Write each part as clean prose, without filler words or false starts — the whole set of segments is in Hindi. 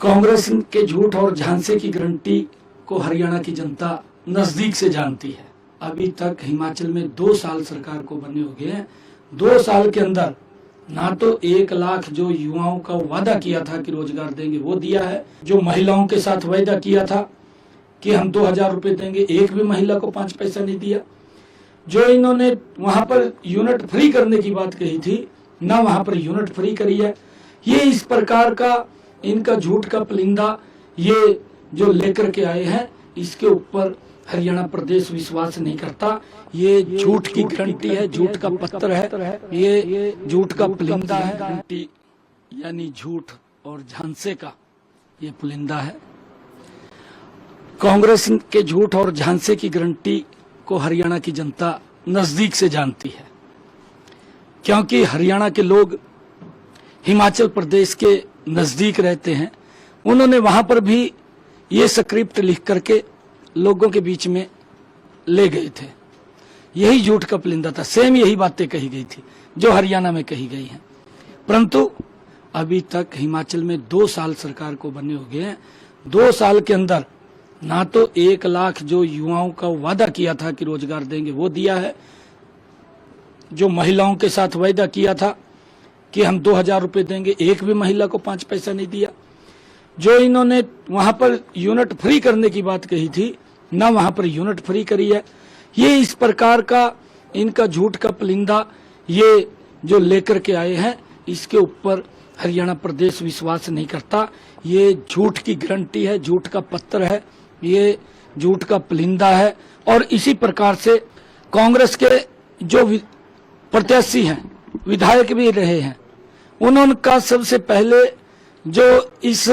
कांग्रेस के झूठ और झांसे की गारंटी को हरियाणा की जनता नजदीक से जानती है। अभी तक हिमाचल में 2 साल सरकार को बने हो गए हैं। 2 साल के अंदर ना तो 1 लाख जो युवाओं का वादा किया था कि रोजगार देंगे वो दिया है, जो महिलाओं के साथ वादा किया था कि हम 2000 रुपए देंगे, एक भी महिला को 5 पैसा नहीं दिया। जो इन्होंने वहां पर यूनिट फ्री करने की बात कही थी, ना वहां पर यूनिट फ्री करी है। ये इस प्रकार का इनका झूठ का पुलिंदा ये जो लेकर के आए हैं, इसके ऊपर हरियाणा प्रदेश विश्वास नहीं करता। ये झूठ की गारंटी है, झूठ का पत्र है, ये झूठ का पुलिंदा है। गारंटी यानी झूठ और झांसे का ये पुलिंदा है। कांग्रेस के झूठ और झांसे की गारंटी को हरियाणा की जनता नजदीक से जानती है, क्योंकि हरियाणा के लोग हिमाचल प्रदेश के नजदीक रहते हैं। उन्होंने वहां पर भी ये स्क्रिप्ट लिख करके लोगों के बीच में ले गए थे। यही झूठ का पुलिंदा था, सेम यही बातें कही गई थी जो हरियाणा में कही गई हैं। परंतु अभी तक हिमाचल में 2 साल सरकार को बने हो गए हैं। 2 साल के अंदर ना तो 1 लाख जो युवाओं का वादा किया था कि रोजगार देंगे वो दिया है, जो महिलाओं के साथ वादा किया था कि हम 2000 रुपए देंगे, एक भी महिला को 5 पैसा नहीं दिया। जो इन्होंने वहां पर यूनिट फ्री करने की बात कही थी, ना वहां पर यूनिट फ्री करी है। ये इस प्रकार का इनका झूठ का पुलिंदा ये जो लेकर के आए हैं, इसके ऊपर हरियाणा प्रदेश विश्वास नहीं करता। ये झूठ की गारंटी है, झूठ का पत्र है, ये झूठ का पुलिंदा है। और इसी प्रकार से कांग्रेस के जो प्रत्याशी हैं, विधायक भी रहे हैं, उनका सबसे पहले जो इस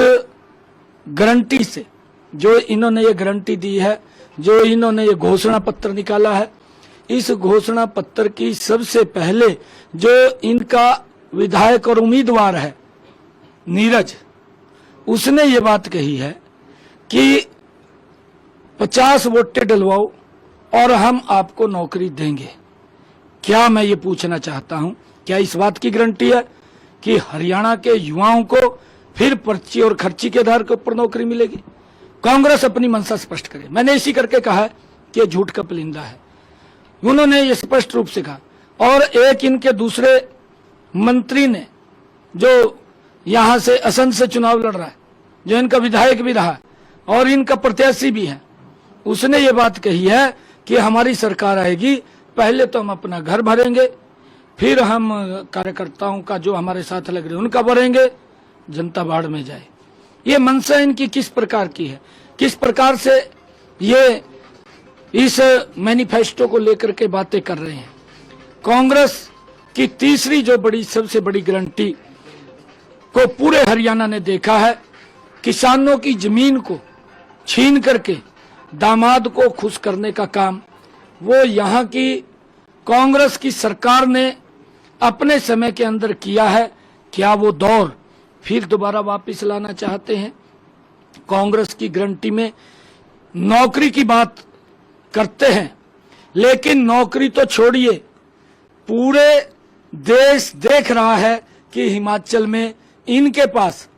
गारंटी से जो इन्होंने ये गारंटी दी है, जो इन्होंने ये घोषणा पत्र निकाला है, इस घोषणा पत्र की सबसे पहले जो इनका विधायक और उम्मीदवार है नीरज, उसने ये बात कही है कि 50 वोटें डलवाओ और हम आपको नौकरी देंगे। क्या मैं ये पूछना चाहता हूं, क्या इस बात की गारंटी है कि हरियाणा के युवाओं को फिर पर्ची और खर्ची के आधार के ऊपर नौकरी मिलेगी? कांग्रेस अपनी मंशा स्पष्ट करे। मैंने इसी करके कहा है कि झूठ का पुलिंदा है। उन्होंने ये स्पष्ट रूप से कहा। और एक इनके दूसरे मंत्री ने जो यहां से असंध से चुनाव लड़ रहा है, जो इनका विधायक भी रहा और इनका प्रत्याशी भी है, उसने ये बात कही है कि हमारी सरकार आएगी, पहले तो हम अपना घर भरेंगे, फिर हम कार्यकर्ताओं का जो हमारे साथ लग रहे हैं उनका भरेंगे, जनता बाढ़ में जाए। ये मंशा इनकी किस प्रकार की है, किस प्रकार से ये इस मैनिफेस्टो को लेकर के बातें कर रहे हैं। कांग्रेस की तीसरी जो बड़ी सबसे बड़ी गारंटी को पूरे हरियाणा ने देखा है, किसानों की जमीन को छीन करके दामाद को खुश करने का काम वो यहाँ की कांग्रेस की सरकार ने अपने समय के अंदर किया है। क्या वो दौर फिर दोबारा वापस लाना चाहते हैं? कांग्रेस की गारंटी में नौकरी की बात करते हैं, लेकिन नौकरी तो छोड़िए, पूरे देश देख रहा है कि हिमाचल में इनके पास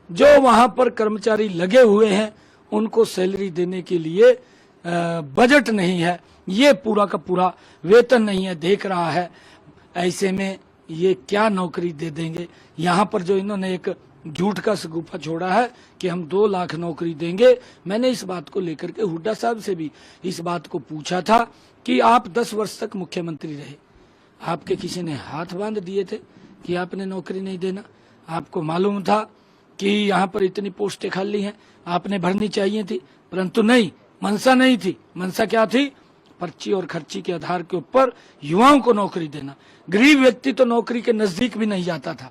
जो वहां पर कर्मचारी लगे हुए हैं उनको सैलरी देने के लिए बजट नहीं है, ये पूरा का पूरा वेतन नहीं है, देख रहा है। ऐसे में ये क्या नौकरी दे देंगे? यहाँ पर जो इन्होंने एक झूठ का सगुफा छोड़ा है कि हम 2 लाख नौकरी देंगे। मैंने इस बात को लेकर के हुड्डा साहब से भी इस बात को पूछा था कि आप 10 वर्ष तक मुख्यमंत्री रहे, आपके किसी ने हाथ बांध दिए थे कि आपने नौकरी नहीं देना? आपको मालूम था कि यहाँ पर इतनी पोस्टें खाली हैं, आपने भरनी चाहिए थी, परंतु नहीं, मंशा नहीं थी। मंशा क्या थी? पर्ची और खर्ची के आधार के ऊपर युवाओं को नौकरी देना। गरीब व्यक्ति तो नौकरी के नजदीक भी नहीं जाता था,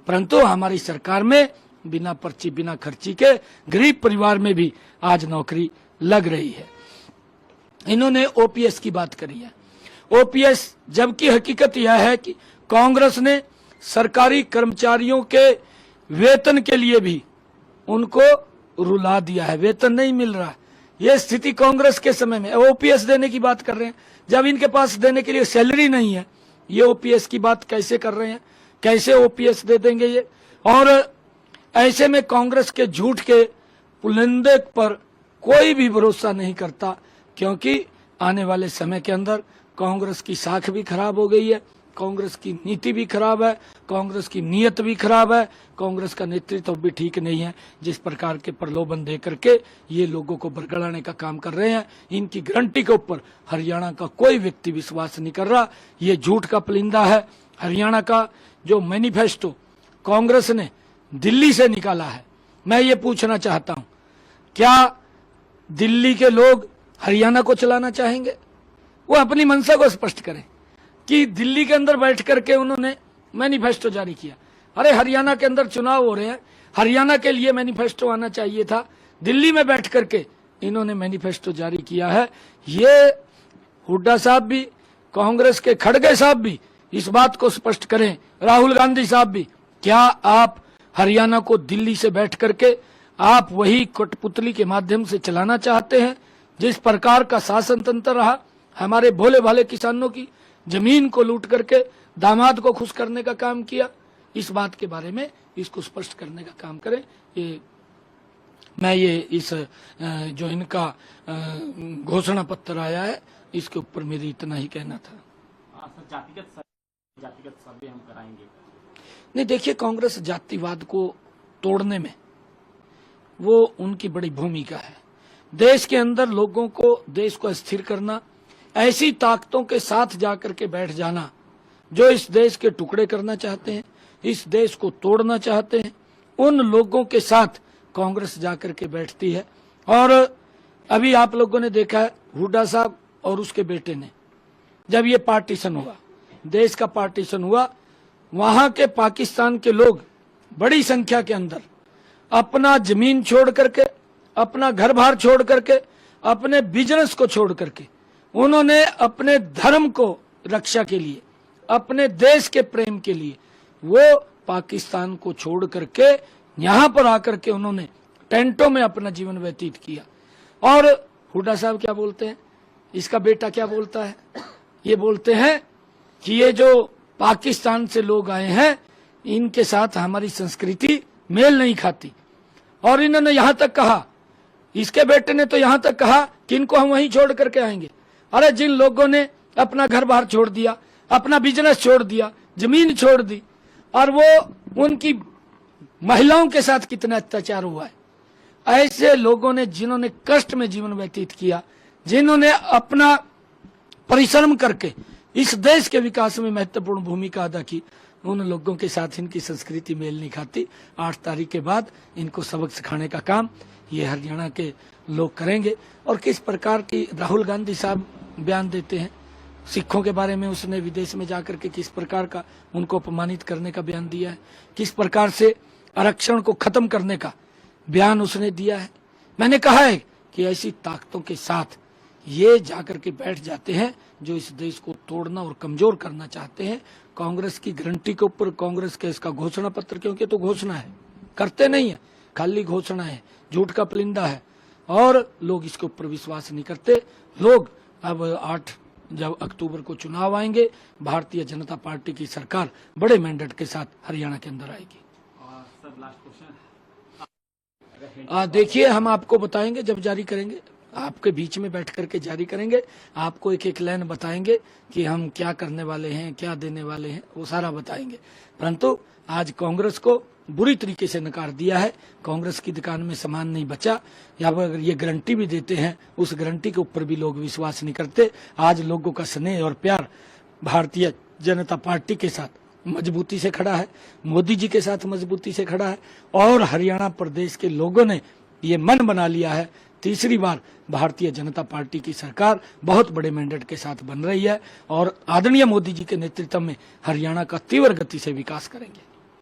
परंतु हमारी सरकार में बिना पर्ची बिना खर्ची के गरीब परिवार में भी आज नौकरी लग रही है। इन्होंने ओपीएस की बात करी है। ओपीएस, जबकि हकीकत यह है कि कांग्रेस ने सरकारी कर्मचारियों के वेतन के लिए भी उनको रुला दिया है, वेतन नहीं मिल रहा है। ये स्थिति कांग्रेस के समय में ओपीएस देने की बात कर रहे हैं, जब इनके पास देने के लिए सैलरी नहीं है। ये ओपीएस की बात कैसे कर रहे हैं? कैसे ओपीएस दे देंगे ये? और ऐसे में कांग्रेस के झूठ के पुलिंदे पर कोई भी भरोसा नहीं करता, क्योंकि आने वाले समय के अंदर कांग्रेस की साख भी खराब हो गई है, कांग्रेस की नीति भी खराब है, कांग्रेस की नीयत भी खराब है, कांग्रेस का नेतृत्व भी ठीक नहीं है। जिस प्रकार के प्रलोभन दे करके ये लोगों को बरगलाने का काम कर रहे हैं, इनकी गारंटी के ऊपर हरियाणा का कोई व्यक्ति विश्वास नहीं कर रहा। ये झूठ का पुलिंदा है। हरियाणा का जो मैनिफेस्टो कांग्रेस ने दिल्ली से निकाला है, मैं ये पूछना चाहता हूं, क्या दिल्ली के लोग हरियाणा को चलाना चाहेंगे? वो अपनी मंशा को स्पष्ट करें कि दिल्ली के अंदर बैठ करके उन्होंने मैनिफेस्टो जारी किया। अरे हरियाणा के अंदर चुनाव हो रहे हैं, हरियाणा के लिए मैनिफेस्टो आना चाहिए था। दिल्ली में बैठ करके इन्होंने मैनिफेस्टो जारी किया है। ये हुड्डा साहब भी, कांग्रेस के खड़गे साहब भी इस बात को स्पष्ट करें, राहुल गांधी साहब भी, क्या आप हरियाणा को दिल्ली से बैठ करके आप वही कठपुतली के माध्यम से चलाना चाहते हैं? जिस प्रकार का शासन तंत्र रहा, हमारे भोले भाले किसानों की जमीन को लूट करके दामाद को खुश करने का काम किया, इस बात के बारे में इसको स्पष्ट करने का काम करें। मैं इस जो इनका घोषणा पत्र आया है, इसके ऊपर मेरी इतना ही कहना था। जातिगत सर्वे हम कराएंगे। नहीं, देखिए, कांग्रेस जातिवाद को तोड़ने में वो उनकी बड़ी भूमिका है। देश के अंदर लोगों को, देश को स्थिर करना, ऐसी ताकतों के साथ जाकर के बैठ जाना जो इस देश के टुकड़े करना चाहते हैं, इस देश को तोड़ना चाहते हैं, उन लोगों के साथ कांग्रेस जाकर के बैठती है। और अभी आप लोगों ने देखा है, हुड्डा साहब और उसके बेटे ने, जब ये पार्टीशन हुआ, देश का पार्टीशन हुआ, वहां के पाकिस्तान के लोग बड़ी संख्या के अंदर अपना जमीन छोड़ करके, अपना घर बार छोड़ करके, अपने बिजनेस को छोड़ करके, उन्होंने अपने धर्म को रक्षा के लिए, अपने देश के प्रेम के लिए वो पाकिस्तान को छोड़ करके यहाँ पर आकर के उन्होंने टेंटों में अपना जीवन व्यतीत किया। और हुड्डा साहब क्या बोलते हैं, इसका बेटा क्या बोलता है, ये बोलते हैं कि ये जो पाकिस्तान से लोग आए हैं, इनके साथ हमारी संस्कृति मेल नहीं खाती। और इन्होंने यहाँ तक कहा, इसके बेटे ने तो यहाँ तक कहा कि इनको हम वहीं छोड़ करके आएंगे। अरे जिन लोगों ने अपना घर बाहर छोड़ दिया, अपना बिजनेस छोड़ दिया, जमीन छोड़ दी, और वो उनकी महिलाओं के साथ कितना अत्याचार हुआ है, ऐसे लोगों ने, जिन्होंने कष्ट में जीवन व्यतीत किया, जिन्होंने अपना परिश्रम करके इस देश के विकास में महत्वपूर्ण भूमिका अदा की, उन लोगों के साथ इनकी संस्कृति मेल नहीं खाती। 8 तारीख के बाद इनको सबक सिखाने का काम ये हरियाणा के लोग करेंगे। और किस प्रकार की राहुल गांधी साहब बयान देते हैं सिखों के बारे में, उसने विदेश में जाकर के किस प्रकार का उनको अपमानित करने का बयान दिया है, किस प्रकार से आरक्षण को खत्म करने का बयान उसने दिया है। मैंने कहा है कि ऐसी ताकतों के साथ ये जाकर के बैठ जाते हैं जो इस देश को तोड़ना और कमजोर करना चाहते हैं। कांग्रेस की गारंटी के ऊपर कांग्रेस का इसका घोषणा पत्र, क्योंकि तो घोषणा है, करते नहीं है, खाली घोषणा है, झूठ का पुलिंदा है, और लोग इसके ऊपर विश्वास नहीं करते। लोग अब 8 जब अक्टूबर को चुनाव आएंगे, भारतीय जनता पार्टी की सरकार बड़े मैंडेट के साथ हरियाणा के अंदर आएगी। सर, लास्ट क्वेश्चन, देखिए, हम आपको बताएंगे जब जारी करेंगे, आपके बीच में बैठ करके जारी करेंगे, आपको एक एक लाइन बताएंगे कि हम क्या करने वाले हैं, क्या देने वाले हैं, वो सारा बताएंगे। परंतु आज कांग्रेस को बुरी तरीके से नकार दिया है, कांग्रेस की दुकान में सामान नहीं बचा। या अगर ये गारंटी भी देते हैं, उस गारंटी के ऊपर भी लोग विश्वास नहीं करते। आज लोगों का स्नेह और प्यार भारतीय जनता पार्टी के साथ मजबूती से खड़ा है, मोदी जी के साथ मजबूती से खड़ा है, और हरियाणा प्रदेश के लोगों ने ये मन बना लिया है, तीसरी बार भारतीय जनता पार्टी की सरकार बहुत बड़े मैंडेट के साथ बन रही है, और आदरणीय मोदी जी के नेतृत्व में हरियाणा का तीव्र गति से विकास करेंगे।